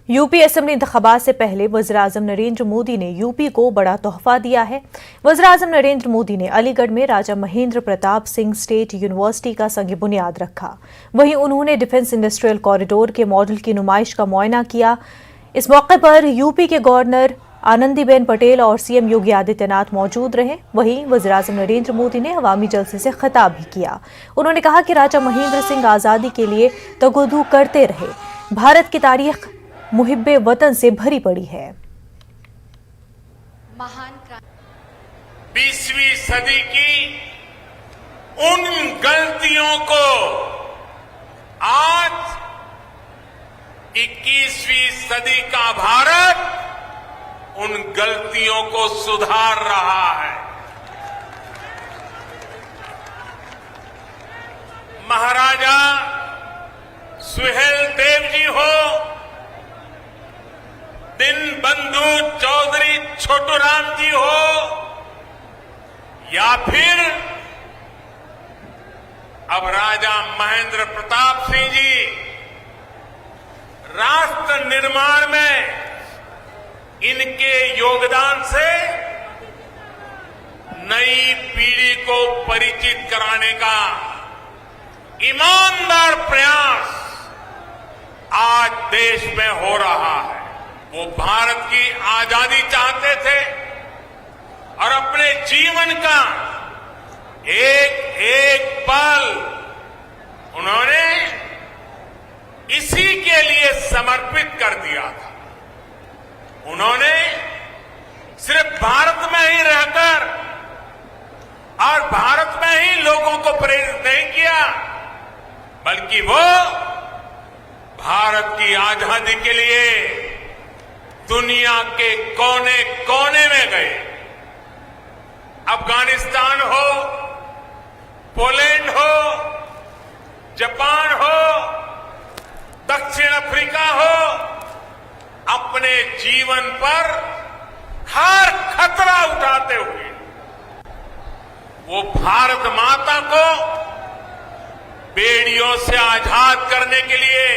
UP assembly इंतखाबात से पहले वज़ीर-ए-आज़म नरेंद्र मोदी ने यूपी को बड़ा तोहफा दिया है। वज़ीर-ए-आज़म नरेंद्र मोदी ने अलीगढ़ में राजा महेंद्र प्रताप सिंह स्टेट यूनिवर्सिटी का संग बुनियाद रखा। वहीं उन्होंने डिफेंस इंडस्ट्रियल कॉरिडोर के मॉडल की नुमाइश का मुआयना किया। इस मौके पर यूपी के गवर्नर आनंदीबेन पटेल और सीएम योगी आदित्यनाथ मौजूद रहे। वहीं वज़ीर-ए-आज़म नरेंद्र मोदी ने अवामी जलसे से खिताब भी किया। उन्होंने कहा कि राजा महेंद्र सिंह आज़ादी के लिए तगोदू करते रहे। भारत की तारीख मुहिब्बे वतन से भरी पड़ी है। 20वीं सदी की उन गलतियों को आज 21वीं सदी का भारत उन गलतियों को सुधार रहा है। महाराजा सुहेलदेव जी हो, दीनबंधु चौधरी छोटूराम जी हो, या फिर अब राजा महेंद्र प्रताप सिंह जी, राष्ट्र निर्माण में इनके योगदान से नई पीढ़ी को परिचित कराने का ईमानदार प्रयास आज देश में हो रहा है। वो भारत की आजादी चाहते थे और अपने जीवन का एक एक पल उन्होंने इसी के लिए समर्पित कर दिया था। उन्होंने सिर्फ भारत में ही रहकर और भारत में ही लोगों को प्रेरित नहीं किया, बल्कि वो भारत की आजादी के लिए दुनिया के कोने कोने में गए। अफगानिस्तान हो, पोलैंड हो, जापान हो, दक्षिण अफ्रीका हो, अपने जीवन पर हर खतरा उठाते हुए वो भारत माता को बेड़ियों से आजाद करने के लिए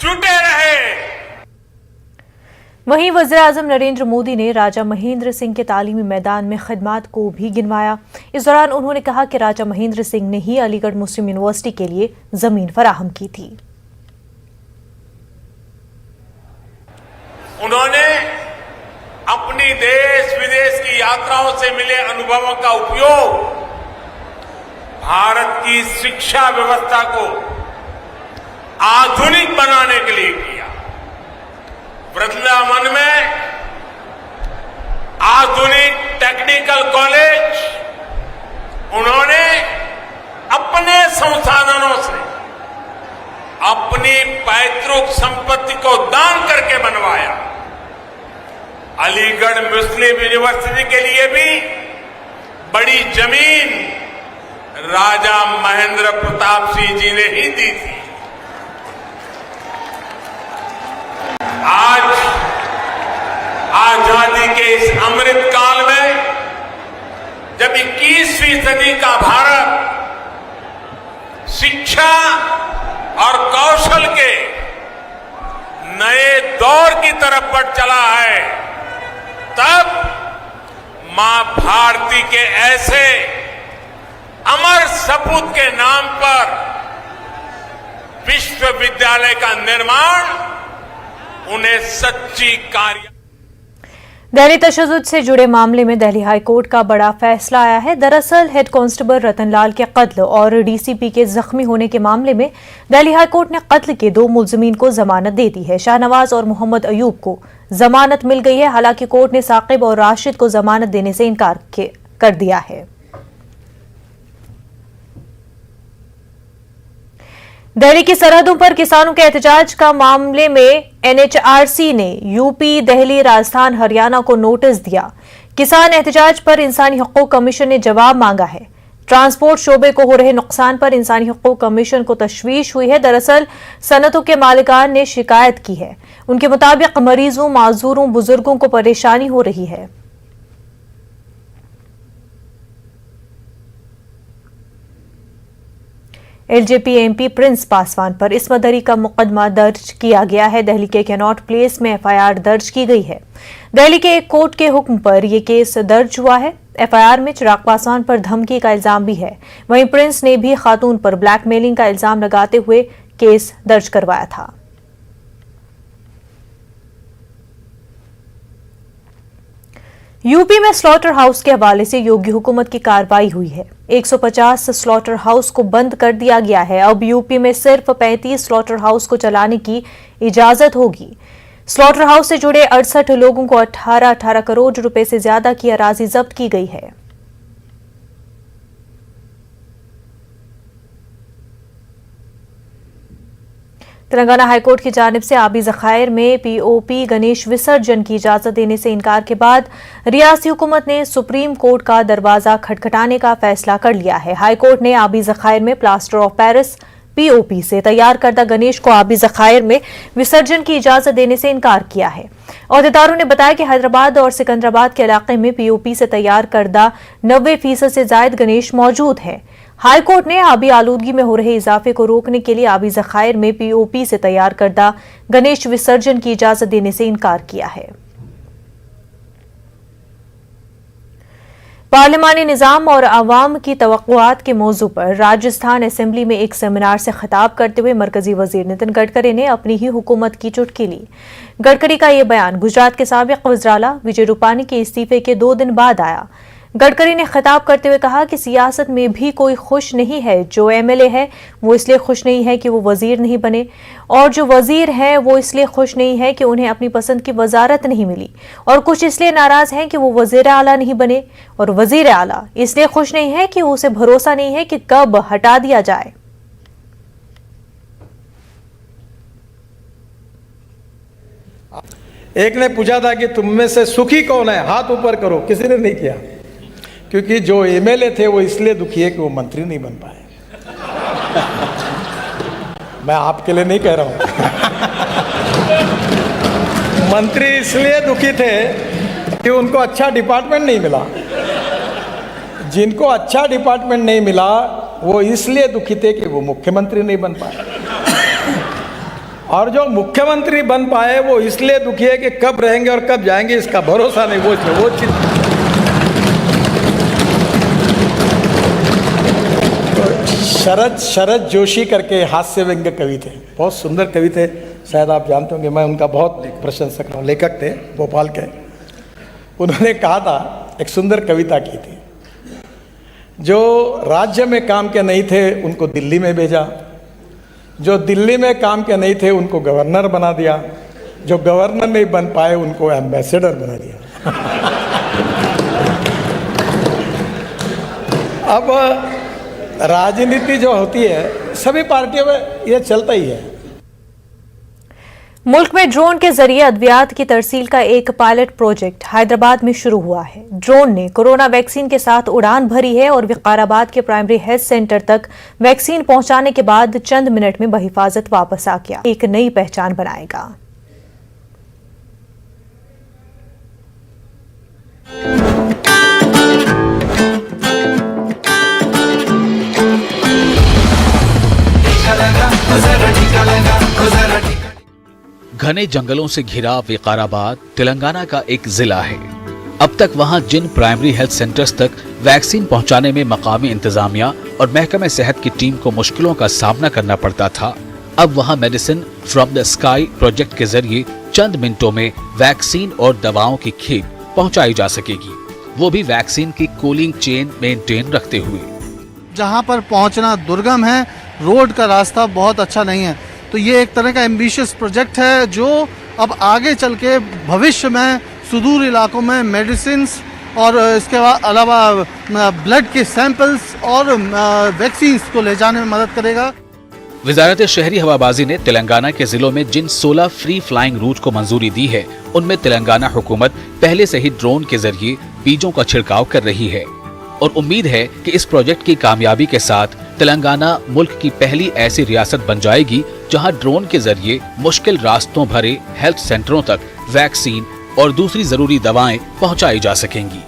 जुटे रहे। वहीं वज़ीर-ए-आज़म नरेंद्र मोदी ने राजा महेंद्र सिंह के तालीमी मैदान में खिदमात को भी गिनवाया। इस दौरान उन्होंने कहा कि राजा महेंद्र सिंह ने ही अलीगढ़ मुस्लिम यूनिवर्सिटी के लिए जमीन फराहम की थी। उन्होंने अपनी देश विदेश की यात्राओं से मिले अनुभवों का उपयोग भारत की शिक्षा व्यवस्था को आधुनिक बनाने के लिए किया। वृंदावन में आधुनिक टेक्निकल कॉलेज उन्होंने अपने संसाधनों से अपनी पैतृक संपत्ति को दान करके बनवाया। अलीगढ़ मुस्लिम यूनिवर्सिटी के लिए भी बड़ी जमीन राजा महेंद्र प्रताप सिंह जी ने ही दी थी। आज आजादी के इस अमृत काल में जब 21वीं सदी का भारत शिक्षा और कौशल के नए दौर की तरफ बढ़ चला है, तब मां भारती के ऐसे अमर सपूत के नाम पर विश्वविद्यालय का निर्माण उन्हें सच्ची कार्य। दिल्ली तशद्दुद से जुड़े मामले में दिल्ली हाई कोर्ट का बड़ा फैसला आया है। दरअसल हेड कांस्टेबल रतनलाल के कत्ल और डीसीपी के जख्मी होने के मामले में दिल्ली हाई कोर्ट ने कत्ल के 2 मुलजिमीन को जमानत दे दी है। शाहनवाज और मोहम्मद अयूब को जमानत मिल गई है। हालांकि कोर्ट ने साकिब और राशिद को जमानत देने से इनकार कर दिया है। दिल्ली की सरहदों पर किसानों के एहतजाज का मामले में एनएचआरसी ने यूपी, दिल्ली, राजस्थान, हरियाणा को नोटिस दिया। किसान एहतजाज पर इंसानी हकूक कमीशन ने जवाब मांगा है। ट्रांसपोर्ट शोबे को हो रहे नुकसान पर इंसानी हकूक कमीशन को तशवीश हुई है। दरअसल सनतों के मालिकान ने शिकायत की है। उनके मुताबिक मरीजों, माजूरों, बुजुर्गों को परेशानी हो रही है। एलजेपी एमपी प्रिंस पासवान पर इस्मत-दरी का मुकदमा दर्ज किया गया है। दिल्ली के कैनॉट प्लेस में एफआईआर दर्ज की गई है। दिल्ली के एक कोर्ट के हुक्म पर यह केस दर्ज हुआ है। एफआईआर में चिराग पासवान पर धमकी का इल्जाम भी है। वहीं प्रिंस ने भी खातून पर ब्लैकमेलिंग का इल्जाम लगाते हुए केस दर्ज करवाया था। यूपी में स्लॉटर हाउस के हवाले से योगी हुकूमत की कार्रवाई हुई है। 150 स्लॉटर हाउस को बंद कर दिया गया है। अब यूपी में सिर्फ 35 स्लॉटर हाउस को चलाने की इजाजत होगी। स्लॉटर हाउस से जुड़े 68 लोगों को 18 करोड़ रुपए से ज्यादा की अराजी जब्त की गई है। तेलंगाना हाईकोर्ट की जानिब से आबी ज़खायर में पीओपी गणेश विसर्जन की इजाजत देने से इनकार के बाद रियासती हुकूमत ने सुप्रीम कोर्ट का दरवाजा खटखटाने का फैसला कर लिया है। हाईकोर्ट ने आबी ज़खायर में प्लास्टर ऑफ पेरिस पीओपी से तैयार करदा गणेश को आबी ज़खायर में विसर्जन की इजाजत देने से इनकार किया है। अहदेदारों ने बताया कि हैदराबाद और सिकंदराबाद के इलाके में पीओपी से तैयार करदा 90% से जायद गणेश मौजूद है। हाईकोर्ट ने आबी आलूदगी में हो रहे इजाफे को रोकने के लिए आबी ज़खायर में पीओपी से तैयार करदा गणेश विसर्जन की इजाजत देने से इनकार किया है। पार्लिमानी निज़ाम और अवाम की तवक्कुआत के मौजू पर राजस्थान असेंबली में एक सेमिनार से खिताब करते हुए मरकजी वजीर नितिन गडकरी ने अपनी ही हुकूमत की चुटकी ली। गडकरी का यह बयान गुजरात के साबिक वज़ीर-ए-आला विजय रूपानी के इस्तीफे के 2 दिन बाद आया। गडकरी ने खिताब करते हुए कहा कि सियासत में भी कोई खुश नहीं है। जो एमएलए है वो इसलिए खुश नहीं है कि वो वजीर नहीं बने, और जो वजीर हैं वो इसलिए खुश नहीं है कि उन्हें अपनी पसंद की वजारत नहीं मिली, और कुछ इसलिए नाराज हैं कि वो वजीर आला नहीं बने, और वजीर आला इसलिए खुश नहीं है कि उसे भरोसा नहीं है कि कब हटा दिया जाए। एक ने पूछा था कि तुम में से सुखी कौन है, हाथ ऊपर करो। किसी ने नहीं किया, क्योंकि जो एमएलए थे वो इसलिए दुखी है कि वो मंत्री नहीं बन पाए। मैं आपके लिए नहीं कह रहा हूं। मंत्री इसलिए दुखी थे कि उनको अच्छा डिपार्टमेंट नहीं मिला। जिनको अच्छा डिपार्टमेंट नहीं मिला वो इसलिए दुखी थे कि वो मुख्यमंत्री नहीं बन पाए, और जो मुख्यमंत्री बन पाए वो इसलिए दुखी है कि कब रहेंगे और कब जाएंगे इसका भरोसा नहीं। वो चीज शरद जोशी करके हास्य व्यंग्य कवि थे, बहुत सुंदर कवि थे, शायद आप जानते होंगे। मैं उनका बहुत प्रशंसक हूँ, लेखक थे भोपाल के। उन्होंने कहा था, एक सुंदर कविता की थी, जो राज्य में काम के नहीं थे उनको दिल्ली में भेजा, जो दिल्ली में काम के नहीं थे उनको गवर्नर बना दिया, जो गवर्नर नहीं बन पाए उनको एम्बेसडर बना दिया। अब राजनीति जो होती है सभी पार्टियों में ये चलता ही है। मुल्क में ड्रोन के जरिए अद्वियात की तरसील का एक पायलट प्रोजेक्ट हैदराबाद में शुरू हुआ है। ड्रोन ने कोरोना वैक्सीन के साथ उड़ान भरी है और विकाराबाद के प्राइमरी हेल्थ सेंटर तक वैक्सीन पहुंचाने के बाद चंद मिनट में बहिफाजत वापस आ गया। एक नई पहचान बनाएगा। घने जंगलों से घिरा विकाराबाद तेलंगाना का एक जिला है। अब तक वहां जिन प्राइमरी हेल्थ सेंटर्स तक वैक्सीन पहुंचाने में मकामी इंतजामिया और महकमे सेहत की टीम को मुश्किलों का सामना करना पड़ता था, अब वहां medicine from the sky project के जरिए चंद मिनटों में वैक्सीन और दवाओं की खेप पहुंचाई जा सकेगी, वो भी वैक्सीन की कूलिंग चेन मेंटेन रखते हुए। जहां पर पहुंचना दुर्गम है, रोड का रास्ता बहुत अच्छा नहीं है, तो ये एक तरह का एम्बिशियस प्रोजेक्ट है जो अब आगे चल के भविष्य में सुदूर इलाकों में मेडिसिन और इसके अलावा ब्लड के सैंपल्स और वैक्सीन को ले जाने में मदद करेगा। वजारत शहरी हवाबाजी ने तेलंगाना के जिलों में जिन 16 फ्री फ्लाइंग रूट को मंजूरी दी है, उनमें तेलंगाना हुकूमत पहले से ही ड्रोन के जरिए बीजों का छिड़काव कर रही है और उम्मीद है कि इस प्रोजेक्ट की कामयाबी के साथ तेलंगाना मुल्क की पहली ऐसी रियासत बन जाएगी जहां ड्रोन के जरिए मुश्किल रास्तों भरे हेल्थ सेंटरों तक वैक्सीन और दूसरी जरूरी दवाएं पहुंचाई जा सकेंगी।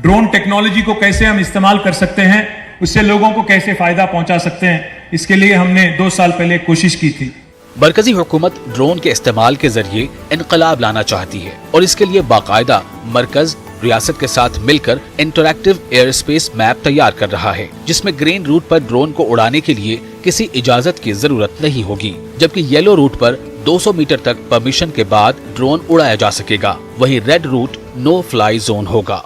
ड्रोन टेक्नोलॉजी को कैसे हम इस्तेमाल कर सकते हैं उससे लोगों को कैसे फायदा पहुंचा सकते हैं, इसके लिए हमने 2 साल पहले कोशिश की थी। मरकजी हुकूमत ड्रोन के इस्तेमाल के जरिए इनकलाब लाना चाहती है और इसके लिए बाकायदा मरकज रियासत के साथ मिलकर इंटरैक्टिव एयर स्पेस मैप तैयार कर रहा है, जिसमें ग्रीन रूट पर ड्रोन को उड़ाने के लिए किसी इजाजत की जरूरत नहीं होगी, जबकि येलो रूट पर 200 मीटर तक परमिशन के बाद ड्रोन उड़ाया जा सकेगा। वहीं red route no fly zone होगा।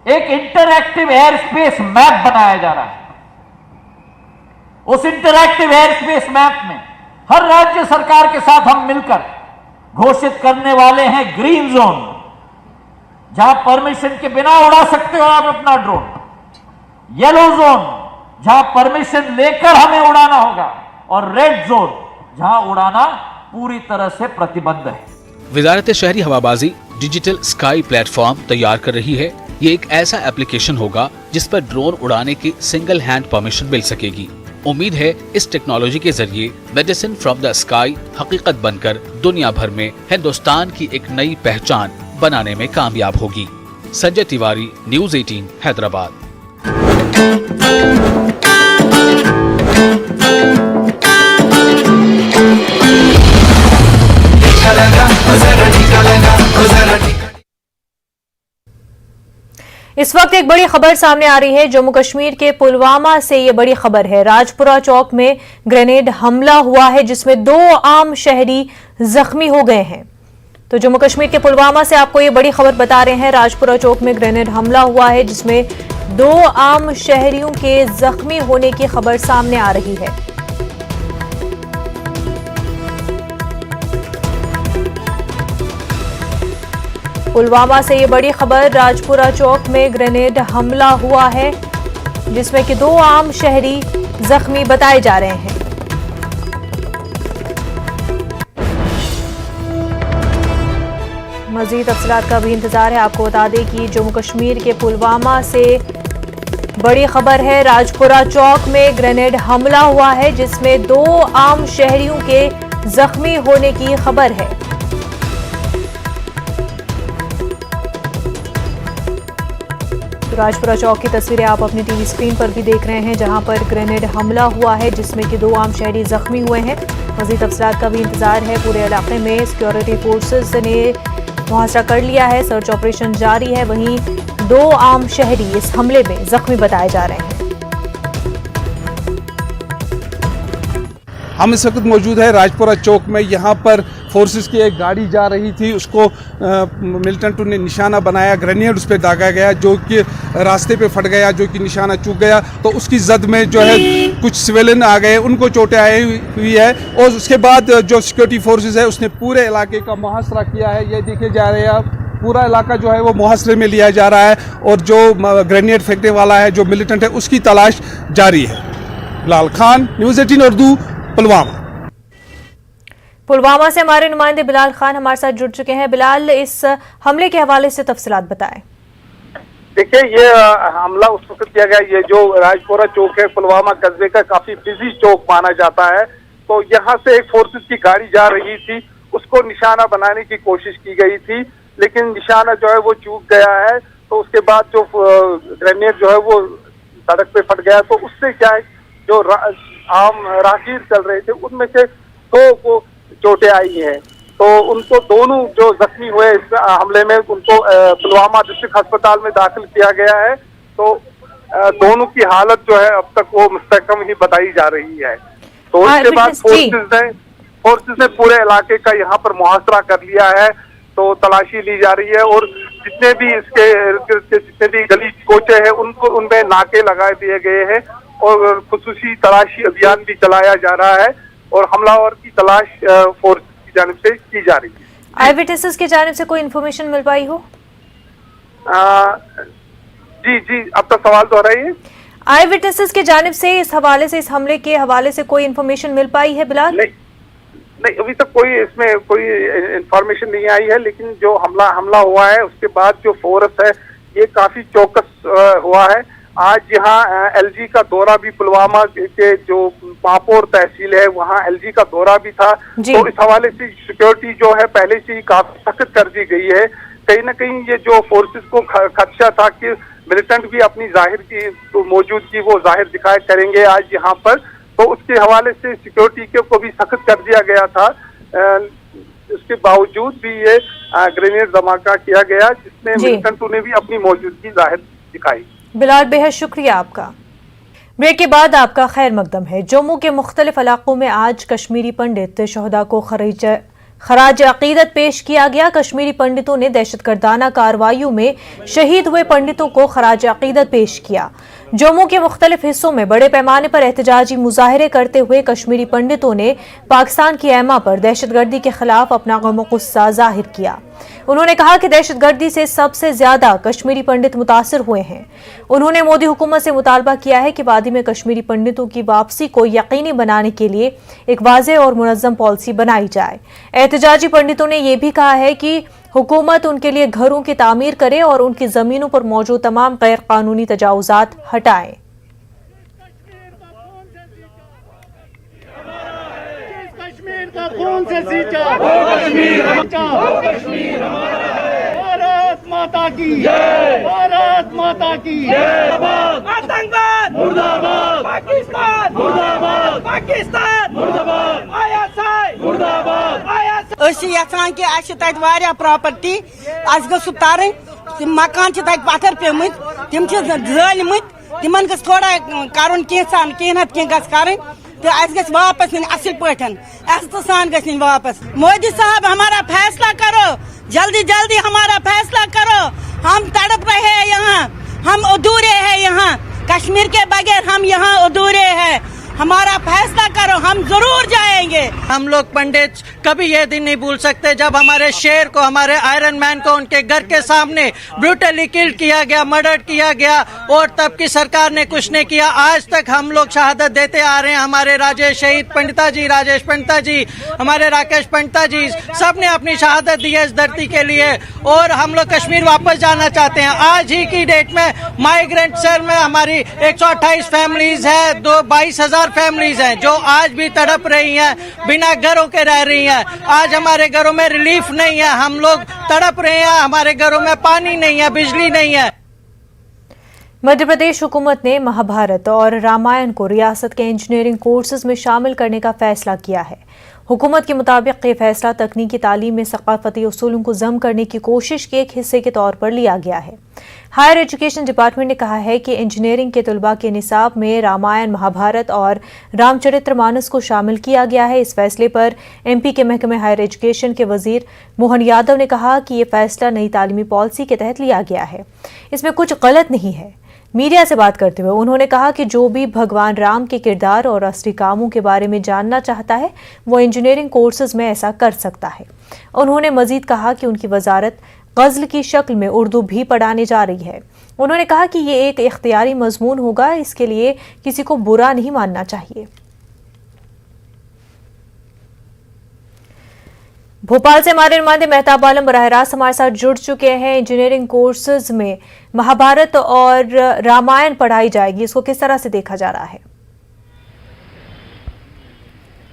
एक इंटरैक्टिव एयर स्पेस मैप बनाया जा रहा है। उस इंटरैक्टिव एयर स्पेस मैप में हर राज्य सरकार के साथ हम मिलकर घोषित करने वाले हैं ग्रीन जोन, जहां परमिशन के बिना उड़ा सकते हो आप अपना ड्रोन, येलो जोन जहां परमिशन लेकर हमें उड़ाना होगा, और रेड जोन जहां उड़ाना पूरी तरह से प्रतिबंध है। वजारत शहरी हवाबाजी डिजिटल स्काई प्लेटफॉर्म तैयार कर रही है। ये एक ऐसा एप्लीकेशन होगा जिस पर ड्रोन उड़ाने की सिंगल हैंड परमिशन मिल सकेगी। उम्मीद है इस टेक्नोलॉजी के जरिए मेडिसिन फ्रॉम द स्काई हकीकत बनकर दुनिया भर में हिंदुस्तान की एक नई पहचान बनाने में कामयाब होगी। संजय तिवारी, न्यूज़ 18 हैदराबाद। इस वक्त एक बड़ी खबर सामने आ रही है। जम्मू कश्मीर के पुलवामा से ये बड़ी खबर है। राजपुरा चौक में ग्रेनेड हमला हुआ है जिसमें 2 आम शहरी जख्मी हो गए हैं। तो जम्मू कश्मीर के पुलवामा से आपको ये बड़ी खबर बता रहे हैं। राजपुरा चौक में ग्रेनेड हमला हुआ है जिसमें 2 आम शहरियों के जख्मी होने की खबर सामने आ रही है। पुलवामा से ये बड़ी खबर, राजपुरा चौक में ग्रेनेड हमला हुआ है जिसमें कि 2 आम शहरी जख्मी बताए जा रहे हैं। मजीद तफसीलात का भी इंतजार है। आपको बता दें कि जम्मू कश्मीर के पुलवामा से बड़ी खबर है। राजपुरा चौक में ग्रेनेड हमला हुआ है जिसमें 2 आम शहरियों के जख्मी होने की खबर है। राजपुरा चौक की तस्वीरें आप अपनी टीवी स्क्रीन पर भी देख रहे हैं जहां पर ग्रेनेड हमला हुआ है जिसमें कि 2 आम शहरी जख्मी हुए हैं। मज़ीद तफसीलात का भी इंतजार है। पूरे इलाके में सिक्योरिटी फोर्सेस ने मुहासरा कर लिया है, सर्च ऑपरेशन जारी है। वहीं 2 आम शहरी इस हमले में जख्मी बताए जा रहे हैं। हम इस वक्त मौजूद है राजपुरा चौक में। यहाँ पर फोर्सेस की एक गाड़ी जा रही थी, उसको मिलिटेंट ने निशाना बनाया, ग्रेनेड उस पर दागा गया जो कि रास्ते पे फट गया, जो कि निशाना चूक गया। तो उसकी जद में जो है कुछ सिविलियन आ गए, उनको चोटें आई हुई है। और उसके बाद जो सिक्योरिटी फोर्सेस है उसने पूरे इलाके का मुहासरा किया है। ये देखे जा रहे हैं आप, पूरा इलाका जो है वो मुहासरे में लिया जा रहा है और जो ग्रेनेड फेंकने वाला है, जो मिलिटेंट है, उसकी तलाश जारी है। बिलाल खान, न्यूज़ 18 उर्दू, पुलवामा। पुलवामा से हमारे नुमाइंदे बिलाल खान हमारे साथ जुड़ चुके हैं। बिलाल, इस हमले के हवाले से तफसीलात बताएं। देखिए, ये हमला उस वक्त किया गया, ये जो राजपुरा चौक है पुलवामा कस्बे का काफी बिजी चौक माना जाता है। तो यहाँ से एक फोर्सेस की गाड़ी जा रही थी, उसको निशाना बनाने की कोशिश की गई थी, लेकिन निशाना जो है वो चूक गया है। तो उसके बाद जो ग्रेनेड जो है वो सड़क पे फट गया। तो उससे क्या है, जो आम राहगीर चल रहे थे उनमें से 2 को चोटें आई हैं। तो उनको दोनों जो जख्मी हुए इस हमले में, उनको पुलवामा डिस्ट्रिक्ट अस्पताल में दाखिल किया गया है। तो दोनों की हालत जो है अब तक वो मुस्तहकम ही बताई जा रही है। तो इसके बाद फोर्सेस ने पूरे इलाके का यहाँ पर मुहासरा कर लिया है। तो तलाशी ली जा रही है और जितने भी इसके जितने भी गली कोचे हैं उनको उनमें नाके लगा दिए गए हैं और खुसूसी तलाशी अभियान भी चलाया जा रहा है और हमलावर की तलाश फोर्स की जानिब से की जा रही है। आई विटनेसेस की जानिब से कोई इन्फॉर्मेशन मिल पाई हो? जी, आपका सवाल दोहराइए। आई विटनेसेस की जानिब से इस हवाले से, इस हमले के हवाले से कोई इन्फॉर्मेशन मिल पाई है बिलाल? नहीं, अभी तक कोई इसमें कोई इन्फॉर्मेशन नहीं आई है। लेकिन जो हमला हुआ है उसके बाद जो फोर्स है ये काफी चौकस हुआ है। आज यहाँ एलजी का दौरा भी, पुलवामा के जो पापोर तहसील है वहाँ एलजी का दौरा भी था। तो इस हवाले से सिक्योरिटी जो है पहले से ही काफी सख्त कर दी गई है। कहीं ना कहीं ये जो फोर्सेस को खदशा था कि मिलिटेंट भी अपनी जाहिर की तो मौजूदगी वो जाहिर दिखाया करेंगे आज यहाँ पर। तो उसके हवाले से सिक्योरिटी को भी सख्त कर दिया गया था। उसके बावजूद भी ये ग्रेनेड धमाका किया गया, जिसमें मिलिटेंटों ने भी अपनी मौजूदगी जाहिर दिखाई। बिलाल, बेहद शुक्रिया आपका। ब्रेक के बाद आपका खैर मकदम है। जम्मू के मुख्तलिफ इलाकों में आज कश्मीरी पंडित शहदा को खराज अकीदत पेश किया गया। कश्मीरी पंडितों ने दहशतगर्दाना कार्रवाइयों में शहीद हुए पंडितों को खराज अकीदत पेश किया। जम्मू के मुख्तलिफ हिस्सों में बड़े पैमाने पर एहतजाजी मुजाहरे करते हुए कश्मीरी पंडितों ने पाकिस्तान की ऐमा पर दहशतगर्दी के खिलाफ अपना गम गुस्सा जाहिर किया। उन्होंने कहा कि दहशतगर्दी से सबसे ज्यादा कश्मीरी पंडित मुतासिर हुए हैं। उन्होंने मोदी हुकूमत से मुतालबा किया है कि वादी में कश्मीरी पंडितों की वापसी को यकीनी बनाने के लिए एक वाज़ेह और मुनज़्ज़म पॉलिसी बनाई जाए। एहतजाजी पंडितों ने यह भी कहा है कि हुकूमत उनके लिए घरों की तामीर करे और उनकी जमीनों पर मौजूद तमाम गैर कानूनी तजावुजात हटाए। भारत माता की जय, भारत माता की जय। आतंकवाद मुर्दाबाद, पाकिस्तान मुर्दाबाद, पाकिस्तान मुर्दाबाद, आईएसआई मुर्दाबाद, आईएसआई। यहां कि अस तत वारिया प्रॉपर्टी अस गस तरन मकान तत पत्थर पेमत तिम जलमत तिमन गस थोड़ा कर कह गस कर तो अस गस वापस इन असल पठन सान गस वापस। मोदी साहब हमारा फैसला करो, जल्दी जल्दी हमारा फैसला करो। हम तड़प रहे हैं यहाँ, हम अधूरे हैं यहाँ, कश्मीर के बगैर हम यहाँ अधूरे हैं। हमारा फैसला करो, हम जरूर जाएंगे। हम लोग पंडित कभी ये दिन नहीं भूल सकते जब हमारे शेर को, हमारे आयरन मैन को उनके घर के सामने ब्रूटली किल किया गया, मर्डर किया गया और तब की सरकार ने कुछ नहीं किया। आज तक हम लोग शहादत देते आ रहे हैं। हमारे राजेश शहीद पंडिता जी, राजेश पंडिता जी, हमारे राकेश पंडिता जी, सब ने अपनी शहादत दी है इस धरती के लिए और हम लोग कश्मीर वापस जाना चाहते हैं। आज ही की डेट में माइग्रेंट सेल में हमारी 128 फैमिलीज है, 22,000 फैमिलीज हैं जो आज भी तड़प रही हैं, बिना घरों के रह रही हैं। आज हमारे घरों में रिलीफ नहीं है, हम लोग तड़प रहे हैं, हमारे घरों में पानी नहीं है, बिजली नहीं है। मध्य प्रदेश हुकूमत ने महाभारत और रामायण को रियासत के इंजीनियरिंग कोर्सेज में शामिल करने का फैसला किया है। हुकूमत के मुताबिक ये फैसला तकनीकी तालीम में सकाफती उसूलों को जम करने की कोशिश के एक हिस्से के तौर पर लिया गया है। हायर एजुकेशन डिपार्टमेंट ने कहा है कि इंजीनियरिंग के तलबा के निसाब में रामायण, महाभारत और रामचरितमानस को शामिल किया गया है। इस फैसले पर एमपी के महकमे हायर एजुकेशन के वजीर मोहन यादव ने कहा कि ये फैसला नई तालीमी पॉलिसी के तहत लिया गया है, इसमें कुछ गलत नहीं है। मीडिया से बात करते हुए उन्होंने कहा कि जो भी भगवान राम के किरदार और असली कामों के बारे में जानना चाहता है वो इंजीनियरिंग कोर्सेज में ऐसा कर सकता है। उन्होंने मजीद कहा कि उनकी वजारत गज़ल की शक्ल में उर्दू भी पढ़ाने जा रही है। उन्होंने कहा कि ये एक इख्तियारी मजमून होगा, इसके लिए किसी को बुरा नहीं मानना चाहिए। भोपाल से हमारे नुमाइंदे मेहताब आलम बराह रास्त हमारे साथ जुड़ चुके हैं। इंजीनियरिंग कोर्सेज में महाभारत और रामायण पढ़ाई जाएगी, इसको किस तरह से देखा जा रहा है?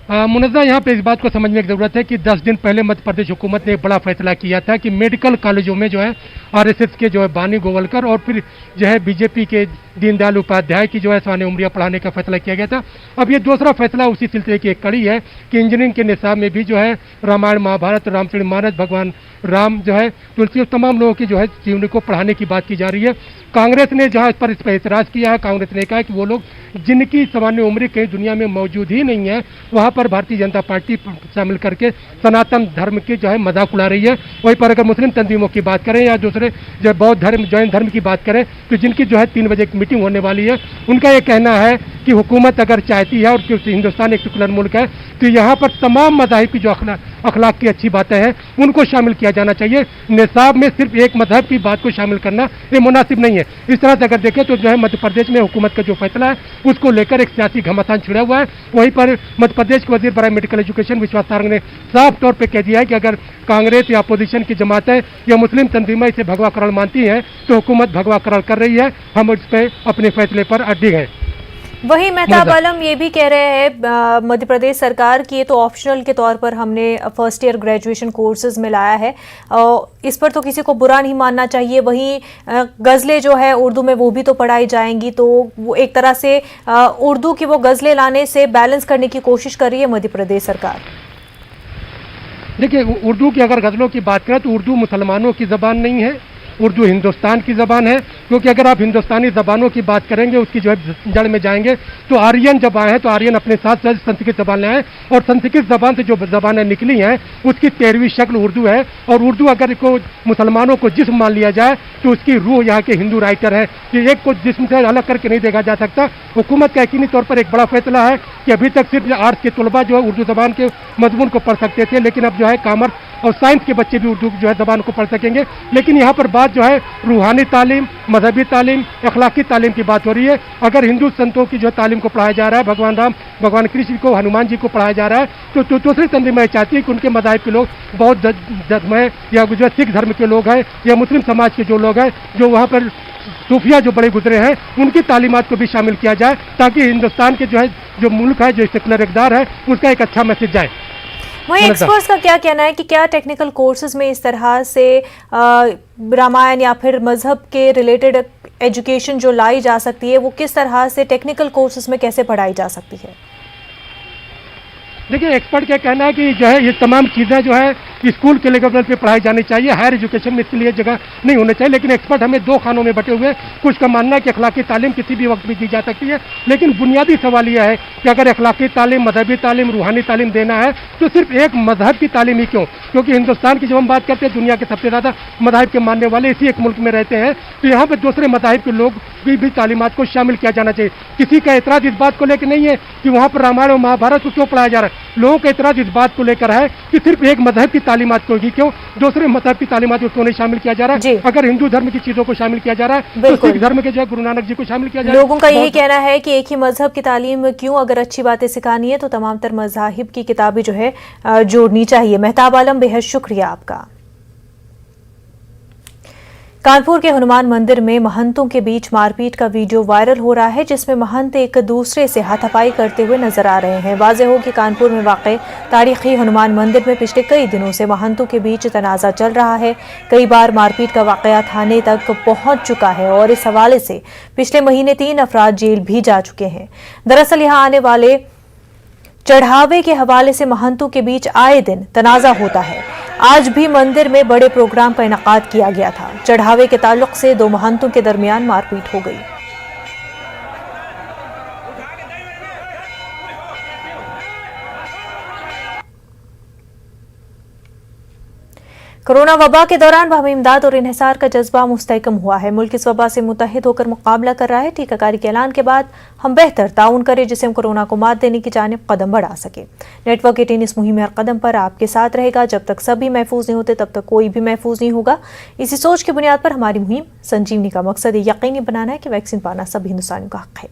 मुनज़्ज़ा, यहाँ पे इस बात को समझने की ज़रूरत है कि 10 दिन पहले मध्य प्रदेश हुकूमत ने एक बड़ा फैसला किया था कि मेडिकल कॉलेजों में जो है आरएसएस के जो है बानी गोवलकर और फिर जो है बीजेपी के दीनदयाल उपाध्याय की जो है सामान्य उम्रियाँ पढ़ाने का फैसला किया गया था। अब ये दूसरा फैसला उसी सिलसिले की एक कड़ी है कि इंजीनियरिंग के निसाब में भी जो है रामायण, महाभारत, रामचरितमानस, भगवान राम जो है तुलसी, तमाम लोगों की जो है जीवन को पढ़ाने की बात की जा रही है। कांग्रेस ने जहाँ इस पर एतराज़ किया है, कांग्रेस ने कहा कि वो लोग जिनकी सामान्य उम्र कहीं दुनिया में मौजूद ही नहीं है वहाँ पर भारतीय जनता पार्टी शामिल करके सनातन धर्म की जो है मजाक उड़ा रही है। वहीं पर अगर मुस्लिम तंजीमों की बात करें या दूसरे जो बौद्ध धर्म, जैन धर्म की बात करें तो जिनकी जो है 3 बजे एक मीटिंग होने वाली है, उनका ये कहना है कि हुकूमत अगर चाहती है और हिंदुस्तान एक सेकुलर मुल्क है तो यहाँ पर तमाम मज़ाहिब की जो अखलाक की अच्छी बातें हैं उनको शामिल किया जाना चाहिए। निसाब में सिर्फ एक मजहब की बात को शामिल करना ये मुनासिब नहीं है। इस तरह से अगर देखें तो जो है मध्य प्रदेश में हुकूमत का जो फैसला है उसको लेकर एक सियासी घमासान छिड़ा हुआ है। वहीं पर मध्य प्रदेश के वजीर बराए मेडिकल एजुकेशन विश्वास सारंग ने साफ तौर पर कह दिया है कि अगर कांग्रेस या अपोजिशन की जमातें या मुस्लिम तंजीमें इसे भगवा करार मानती हैं तो हुकूमत भगवा करार कर रही है। हम इस पर अपने फैसले पर अडिग हैं। वहीं मेहताब आलम ये भी कह रहे हैं मध्य प्रदेश सरकार की ये तो ऑप्शनल के तौर पर हमने फर्स्ट ईयर ग्रेजुएशन कोर्सेज में लाया है, इस पर तो किसी को बुरा नहीं मानना चाहिए। वहीं गज़लें जो है उर्दू में वो भी तो पढ़ाई जाएंगी, तो वो एक तरह से उर्दू की वो गज़लें लाने से बैलेंस करने की कोशिश कर रही है मध्य प्रदेश सरकार। देखिए, उर्दू की अगर गज़लों की बात करें तो उर्दू मुसलमानों की ज़बान नहीं है, उर्दू हिंदुस्तान की ज़बान है। क्योंकि अगर आप हिंदुस्तानी ज़बानों की बात करेंगे, उसकी जो है जड़ में जाएंगे, तो आर्यन जब आए हैं तो आर्यन अपने साथ साथ संस्कृत ज़बान लाए हैं, और संस्कृत ज़बान से जो ज़बानें निकली हैं उसकी 13वीं शक्ल उर्दू है। और उर्दू अगर को मुसलमानों को जिस्म मान लिया जाए तो उसकी रूह यहाँ के हिंदू राइटर है कि एक को जिस्म से अलग करके नहीं देखा जा सकता। हुकूमत का यकीनी तौर पर एक बड़ा फैसला है कि अभी तक सिर्फ आर्ट्स के तलबा जो है उर्दू ज़बान के मजमून को पढ़ सकते थे, लेकिन अब जो है कॉमर्स और साइंस के बच्चे भी उर्दू जो है ज़बान को पढ़ सकेंगे। लेकिन यहाँ पर बात जो है रूहानी तालीम, मजहबी तालीम, अखलाकी तालीम की बात हो रही है। अगर हिंदू संतों की जो तालीम को पढ़ाया जा रहा है, भगवान राम, भगवान कृष्ण को, हनुमान जी को पढ़ाया जा रहा है, तो दूसरी तंजीमें चाहती है कि उनके मज़ाहिब के लोग, बौद्ध धर्म है या जो सिख धर्म के लोग हैं या मुस्लिम समाज के जो लोग हैं, जो वहाँ पर सूफिया जो बड़े गुजरे हैं, उनकी तालीमात को भी शामिल किया जाए, ताकि हिंदुस्तान के जो है जो मुल्क है, जो सेकुलर इक़्तिदार है, उसका एक अच्छा मैसेज जाए। वहीं एक्सपर्ट्स का क्या कहना है कि क्या टेक्निकल कोर्सेज में इस तरह से रामायण या फिर मजहब के रिलेटेड एजुकेशन जो लाई जा सकती है, वो किस तरह से टेक्निकल कोर्सेज में कैसे पढ़ाई जा सकती है? देखिए, एक्सपर्ट का कहना है कि जो है ये तमाम चीज़ें जो है स्कूल के लेवल पे पढ़ाई जानी चाहिए, हायर एजुकेशन में इसके लिए जगह नहीं होनी चाहिए। लेकिन एक्सपर्ट हमें दो खानों में बटे हुए हैं। कुछ का मानना है कि अखलाकी तालीम किसी भी वक्त भी दी जा सकती है, लेकिन बुनियादी सवाल यह है कि अगर अखलाकी तालीम, मजहबी तालीम, रूहानी तालीम देना है तो सिर्फ एक मजहब की तालीम ही क्यों? क्योंकि हिंदुस्तान की जब हम बात करते हैं, दुनिया के सबसे ज़्यादा मज़ाहिब के मानने वाले इसी एक मुल्क में रहते हैं, तो यहाँ पर दूसरे मज़ाहिब के लोग भी तालीमात को शामिल किया जाना चाहिए। किसी का एतराज़ इस बात को लेकर नहीं है कि वहाँ पर रामायण और महाभारत को क्यों पढ़ाया जा रहा है। लोगों का एतराज़ इस बात को लेकर है कि सिर्फ एक मजहब की तालीमात को ही क्यों, दूसरे मजहब की तालीमात को नहीं शामिल किया जा रहा है। अगर हिंदू धर्म की चीज़ों को शामिल किया जा रहा है तो सिख धर्म के जो है गुरु नानक जी को शामिल किया जा रहा है। लोगों का यही कहना है कि एक ही मजहब की तालीम क्यों, अगर अच्छी बातें सिखानी है तो तमाम तर मज़ाहिब की किताबें जो है जोड़नी चाहिए। मेहताब आलम, बेहद शुक्रिया आपका। कानपुर के हनुमान मंदिर में महंतों के बीच मारपीट का वीडियो वायरल हो रहा है, जिसमें महंत एक दूसरे से हाथापाई करते हुए नजर आ रहे हैं। वाज़ेह हो कि कानपुर में वाक़े तारीखी हनुमान मंदिर में पिछले कई दिनों से महंतों के बीच तनाज़ा चल रहा है। कई बार मारपीट का वाक़या थाने तक पहुंच चुका है और इस हवाले से पिछले महीने 3 अफराद जेल भी जा चुके हैं। दरअसल यहाँ आने वाले चढ़ावे के हवाले से महंतों के बीच आए दिन तनाज़ा होता है। आज भी मंदिर में बड़े प्रोग्राम का इनेकाद किया गया था। चढ़ावे के ताल्लुक से 2 महंतों के दरमियान मारपीट हो गई। कोरोना वबा के दौरान बाहमी इमदाद और इन्हिसार का जज्बा मुस्तहकम हुआ है। मुल्क इस वबा से मुत्तहिद होकर मुकाबला कर रहा है। टीकाकारी के ऐलान के बाद हम बेहतर ताउन करें, जिससे हम कोरोना को मात देने की जानिब कदम बढ़ा सके। नेटवर्क 18 इस मुहिम हर कदम पर आपके साथ रहेगा। जब तक सभी महफूज नहीं होते तब तक कोई भी महफूज नहीं होगा। इसी सोच की बुनियाद पर हमारी मुहिम संजीवनी का मकसद यकीनी बनाना है कि वैक्सीन पाना सभी हिंदुस्तानियों का हक है।